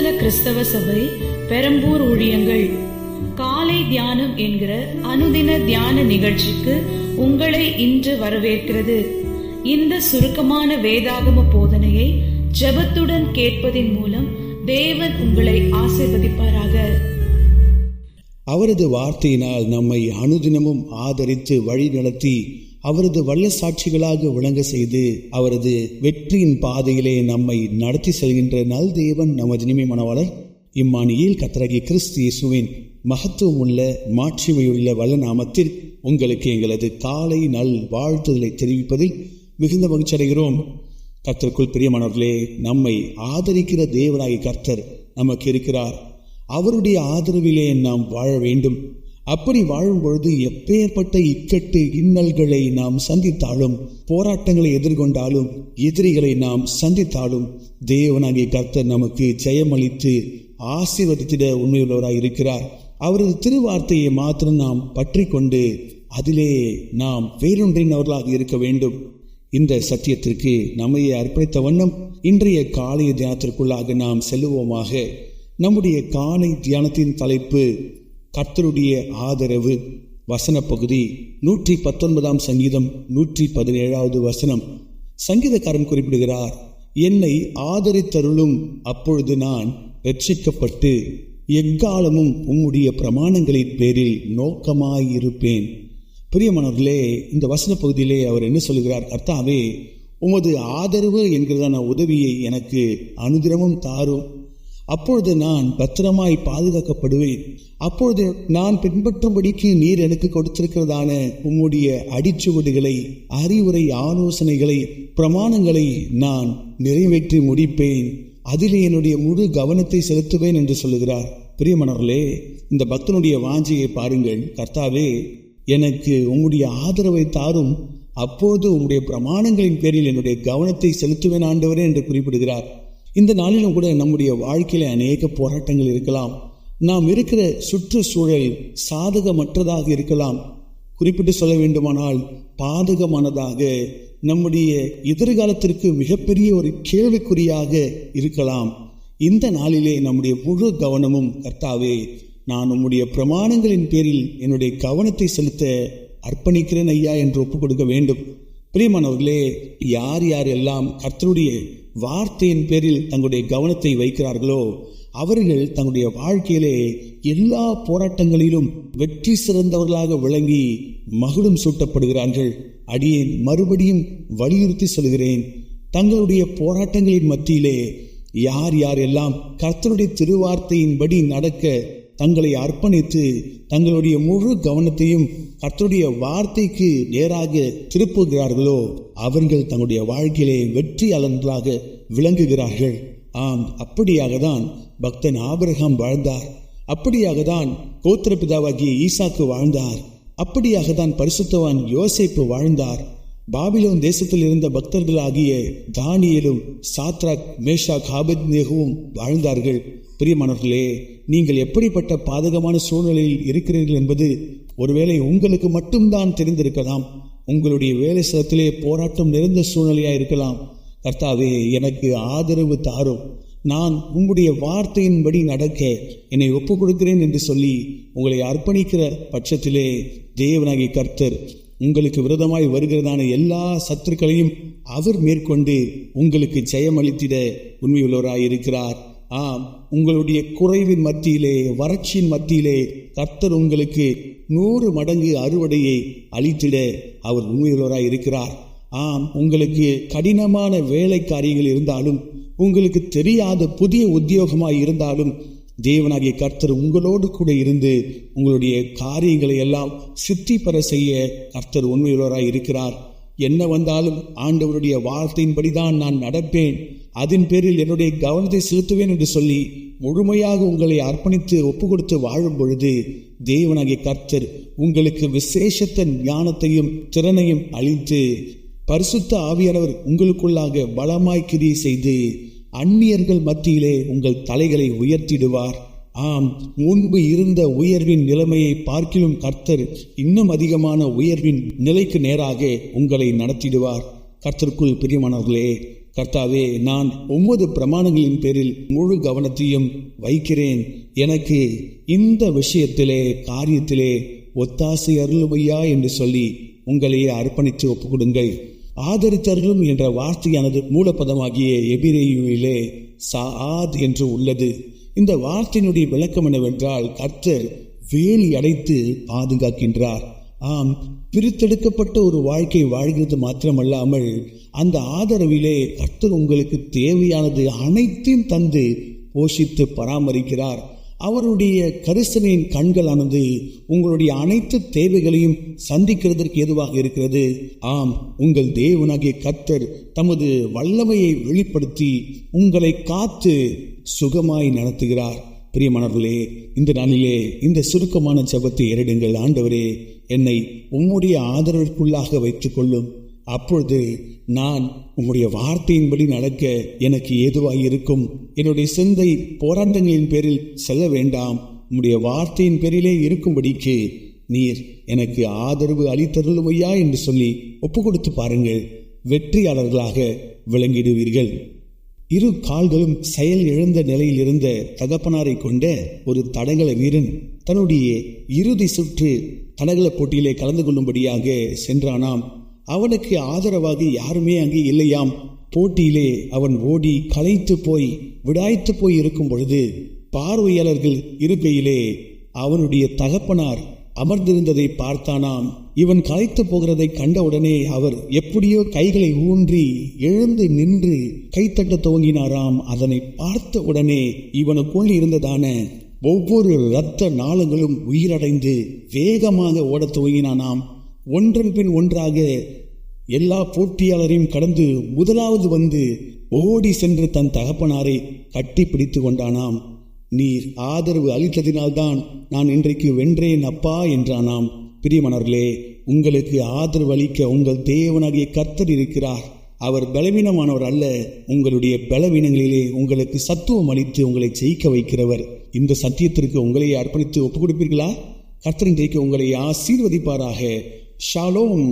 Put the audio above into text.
அப்போஸ்தல கிறிஸ்தவ சபை பெரம்பூர் ஊழியங்கள் காலை தியானம் என்கிற அனுதின தியான நிகழ்ச்சிக்கு உங்களை இன்று வரவேற்கிறது. இந்த சுருக்கமான வேதாகம போதனையை ஜெபத்துடன் கேட்பதின் மூலம் தேவன் உங்களை ஆசீர்வதிப்பாராக. அவரது வார்த்தையினால் நம்மை அனுதினமும் ஆதரித்து வழி நடத்தி அவரது வல்ல சாட்சிகளாக விளங்க செய்து அவரது வெற்றியின் பாதையிலே நம்மை நடத்தி செல்கின்ற நல் தேவன் நமது இனிமை மனவாளர் இம்மானுவேல் கர்த்தராகிய கிறிஸ்து இயேசுவின் மகத்துவம் உள்ள மாட்சிமையுள்ள வல்ல நாமத்தில் உங்களுக்கு எங்களது காலை நல் வாழ்த்துதலை தெரிவிப்பதில் மிகுந்த மகிழ்ச்சி அடைகிறோம். கர்த்தருக்குள் பிரியமானவர்களே, நம்மை ஆதரிக்கிற தேவனாகிய கர்த்தர் நமக்கு இருக்கிறார். அவருடைய ஆதரவிலே நாம் வாழ வேண்டும். அப்படி வாழும் பொழுது எப்பேற்பட்ட இக்கட்டு இன்னல்களை நாம் சந்தித்தாலும், போராட்டங்களை எதிர்கொண்டாலும், எதிரிகளை நாம் சந்தித்தாலும் தேவனாகிய கர்த்தர் நமக்கு ஜெயமளித்து ஆசீர்வதித்திட உண்மையுள்ளவராய் இருக்கிறார். அவரது திருவார்த்தையை மாத்திரம் நாம் பற்றி கொண்டு அதிலே நாம் வேறொன்றினவர்களாக இருக்க வேண்டும். இந்த சத்தியத்திற்கு நம்மையே அர்ப்பணித்த வண்ணம் இன்றைய காலை தியானத்திற்குள்ளாக நாம் செல்லுவோமாக. நம்முடைய காலை தியானத்தின் தலைப்பு கர்த்தருடைய ஆதரவு. வசன பகுதி 119 சங்கீதம் 117 வசனம். சங்கீதக்காரன் குறிப்பிடுகிறார், என்னை ஆதரித்தருளும், அப்பொழுது நான் ரட்சிக்கப்பட்டு எக்காலமும் உம்முடைய பிரமாணங்களின் பேரில் நோக்கமாயிருப்பேன். பிரியமானவர்களே, இந்த வசன பகுதியிலே அவர் என்ன சொல்கிறார்? கர்த்தாவே, உமது ஆதரவு என்கிறதான உதவியை எனக்கு அனுதினமும் தாரும். அப்பொழுது நான் பத்திரமாய் பாதுகாக்கப்படுவேன். அப்பொழுது நான் பின்பற்றும்படிக்கு நீர் எனக்கு கொடுத்திருக்கிறதான உம்முடைய அடிச்சுவடுகளை, அறிவுரை, ஆலோசனைகளை, பிரமாணங்களை நான் நிறைவேற்றி முடிப்பேன். அதிலே என்னுடைய முழு கவனத்தை செலுத்துவேன் என்று சொல்லுகிறார். பிரியமானவர்களே, இந்த பக்தனுடைய வாஞ்சையை பாருங்கள். கர்த்தாவே, எனக்கு உம்முடைய ஆதரவை தாரும், அப்போது உம்முடைய பிரமாணங்களின் பேரில் என்னுடைய கவனத்தை செலுத்துவேன் ஆண்டவரே என்று குறிப்பிடுகிறார். இந்த நாளிலும் கூட நம்முடைய வாழ்க்கையில அநேக போராட்டங்கள் இருக்கலாம். நாம் இருக்கிற சுற்றுச்சூழல் சாதகமற்றதாக இருக்கலாம். குறிப்பிட்டு சொல்ல வேண்டுமானால் பாதகமானதாக, நம்முடைய எதிர்காலத்திற்கு மிகப்பெரிய ஒரு கேள்விக்குறியாக இருக்கலாம். இந்த நாளிலே நம்முடைய முழு கவனமும், கர்த்தாவே, நான் உம்முடைய பிரமாணங்களின் பேரில் என்னுடைய கவனத்தை செலுத்த அர்ப்பணிக்கிறேன் ஐயா என்று ஒப்புக் கொடுக்க வேண்டும். பிரியமானவர்களே, யார் யாரெல்லாம் கர்த்தருடைய வார்த்தையின் பேரில் தங்களுடைய கவனத்தை வைக்கிறார்களோ அவர்கள் தங்களுடைய வாழ்க்கையிலே எல்லா போராட்டங்களிலும் வெற்றி சிறந்தவர்களாக விளங்கி மகுடம் சூட்டப்படுகிறார்கள். அடியேன் மறுபடியும் வலியுறுத்தி சொல்கிறேன், தங்களுடைய போராட்டங்களின் மத்தியிலே யார் யாரெல்லாம் கர்த்தருடைய திருவார்த்தையின்படி நடக்க தங்களை அர்ப்பணித்து தங்களுடைய முழு கவனத்தையும் கர்த்தருடைய வார்த்தைக்கு நேராக திருப்புகிறார்களோ அவர்கள் தங்களுடைய வாழ்க்கையிலே வெற்றியாளர்களாக விளங்குகிறார்கள். ஆம், அப்படியாக தான் பக்தன் ஆபிரகாம் வாழ்ந்தார். அப்படியாக தான் கோத்திர பிதாவாகிய ஈசாக்கு வாழ்ந்தார். அப்படியாக தான் பரிசுத்தவான் யோசேப்பு வாழ்ந்தார். பாபிலோன் தேசத்தில் இருந்த பக்தர்களாகிய தானியேலும் சாத்ராக், மேஷாக், ஆபேத்நேகோவும் வாழ்ந்தார்கள். பிரியமானவர்களே, நீங்கள் எப்படிப்பட்ட பாதகமான சூழ்நிலையில் இருக்கிறீர்கள் என்பது ஒருவேளை உங்களுக்கு மட்டும்தான் தெரிந்திருக்கலாம். உங்களுடைய வேலை ஸ்தலத்திலே போராட்டம் நிறைந்த சூழ்நிலையா இருக்கலாம். கர்த்தாவே, எனக்கு ஆதரவு தாரும், நான் உங்களுடைய வார்த்தையின்படி நடக்க என்னை ஒப்புக் கொடுக்கிறேன் என்று சொல்லி உங்களை அர்ப்பணிக்கிற பட்சத்திலே தேவனாகிய கர்த்தர் உங்களுக்கு விரோதமாய் வருகிறதான எல்லா சத்துருக்களையும் அவர் மேற்கொண்டு உங்களுக்கு ஜெயமளித்திட உண்மையுள்ளவராய் இருக்கிறார். ஆம், உங்களுடைய குறைவின் மத்தியிலே, வறட்சியின் மத்தியிலே கர்த்தர் உங்களுக்கு 100 மடங்கு அறுவடையை அளித்திட அவர் உண்மையுள்ளவராய் இருக்கிறார். ஆம், உங்களுக்கு கடினமான வேலை காரியங்கள் இருந்தாலும், உங்களுக்கு தெரியாத புதிய உத்தியோகமாய் இருந்தாலும் தேவனாகிய கர்த்தர் உங்களோடு கூட இருந்து உங்களுடைய காரியங்களை எல்லாம் சித்தி பெற செய்ய கர்த்தர் உண்மையுள்ளவராய் இருக்கிறார். என்ன வந்தாலும் ஆண்டவருடைய வார்த்தையின்படிதான் நான் நடப்பேன், அதன் பேரில் என்னுடைய கவனத்தை செலுத்துவேன் என்று சொல்லி முழுமையாக உங்களை அர்ப்பணித்து ஒப்பு கொடுத்து வாழும் பொழுது தேவனாகிய கர்த்தர் உங்களுக்கு விசேஷத்த ஞானத்தையும் திறனையும் அளித்து பரிசுத்த ஆவியானவர் உங்களுக்குள்ளாக பலமாய் கிரியை செய்து அந்நியர்கள் மத்தியிலே உங்கள் தலைகளை உயர்த்திடுவார். ஆம், முன்பு இருந்த உயர்வின் நிலைமையை பார்க்கிலும் கர்த்தர் இன்னும் அதிகமான உயர்வின் நிலைக்கு நேராக உங்களை நடத்திடுவார். கர்த்தருக்குள் பிரியமானவர்களே, கர்த்தாவே, நான் உமது பிரமாணங்களின் பேரில் முழு கவனத்தையும் வைக்கிறேன். எனக்கு இந்த விஷயத்திலே காரியத்திலே ஒத்தாசை அருளுமையா என்று சொல்லி உங்களையே அர்ப்பணித்து ஒப்புக்கொடுங்கள். ஆதரித்தருளும் என்ற வார்த்தையானது மூலப்பதமாகிய எபிரேயிலே சாஆத் என்று உள்ளது. இந்த வார்த்தையினுடைய விளக்கம் என்னவென்றால், கர்த்தர் வேலி அடைத்து பாதுகாக்கின்றார். ஆம், பிரித்தெடுக்கப்பட்ட ஒரு வாழ்க்கை வாழ்கிறது மாத்திரமல்லாமல் அந்த ஆதரவிலே கர்த்தர் உங்களுக்கு தேவையானது அனைத்தையும் தந்து போஷித்து பராமரிக்கிறார். அவருடைய கரிசனையின் கண்களானது உங்களுடைய அனைத்து தேவைகளையும் சந்திக்கிறதற்கு ஏதுவாக இருக்கிறது. ஆம், உங்கள் தேவனாகிய கர்த்தர் தமது வல்லமையை வெளிப்படுத்தி உங்களை காத்து சுகமாய் நடத்துகிறார். பிரியமானவர்களே, இந்த நாளிலே இந்த சுருக்கமான ஜெபத்தை ஏறிடுங்கள். ஆண்டவரே, என்னை உம்முடைய ஆதரவிற்குள்ளாக வைத்துக் கொள்ளும். அப்பொழுது நான் உம்முடைய வார்த்தையின்படி நடக்க எனக்கு ஏதுவாய் இருக்கும். என்னுடைய சிந்தை போராட்டங்களின் பேரில் செல்ல வேண்டாம். உம்முடைய வார்த்தையின் பேரிலே இருக்கும்படிக்கு நீர் எனக்கு ஆதரவு அளித்தருளுமையா என்று சொல்லி ஒப்பு கொடுத்து பாருங்கள். வெற்றியாளர்களாக விளங்கிடுவீர்கள். இரு கால்களும் செயல் இழந்த நிலையில் இருந்த தகப்பனாரை கொண்ட ஒரு தடகள வீரன் தன்னுடைய இறுதி சுற்று தடகள போட்டியிலே கலந்து கொள்ளும்படியாக சென்றானாம். அவனுக்கு ஆதரவாக யாருமே அங்கே இல்லையாம். போட்டியிலே அவன் ஓடி களைத்து போய் விடாய்த்து போய் இருக்கும் பொழுது பார்வையாளர்கள் இருக்கையிலே அவனுடைய தகப்பனார் அமர்ந்திருந்ததை பார்த்தானாம். இவன் களைத்து போகிறதை கண்டவுடனே அவர் எப்படியோ கைகளை ஊன்றி எழுந்து நின்று கைத்தட்ட துவங்கினாராம். அதனை பார்த்த உடனே இவனுக்குள் இருந்ததான ஒவ்வொரு இரத்த நாளங்களும் உயிரடைந்து வேகமாக ஓடத் துவங்கினானாம். ஒன்றன் பின் ஒன்றாக எல்லா போட்டியாளரையும் கடந்து முதலாவது வந்து ஓடி சென்று தன் தகப்பனாரை கட்டி பிடித்து கொண்டானாம். நீர் ஆதரவு அளித்ததினால்தான் நான் இன்றைக்கு வென்றேன் அப்பா என்றானாம். பிரியமானவர்களே, உங்களுக்கு ஆதரவு அளிக்க உங்கள் தேவனாகிய கர்த்தர் இருக்கிறார். அவர் பலவீனமானவர் அல்ல. உங்களுடைய பலவீனங்களிலே உங்களுக்கு சத்துவம் அளித்து உங்களை ஜெயிக்க வைக்கிறவர். இந்த சத்தியத்திற்கு உங்களை அர்ப்பணித்து ஒப்புக் கொடுப்பீர்களா? கர்த்தர் இன்றைக்கு உங்களை ஆசீர்வதிப்பாராக. ஷாலோம்.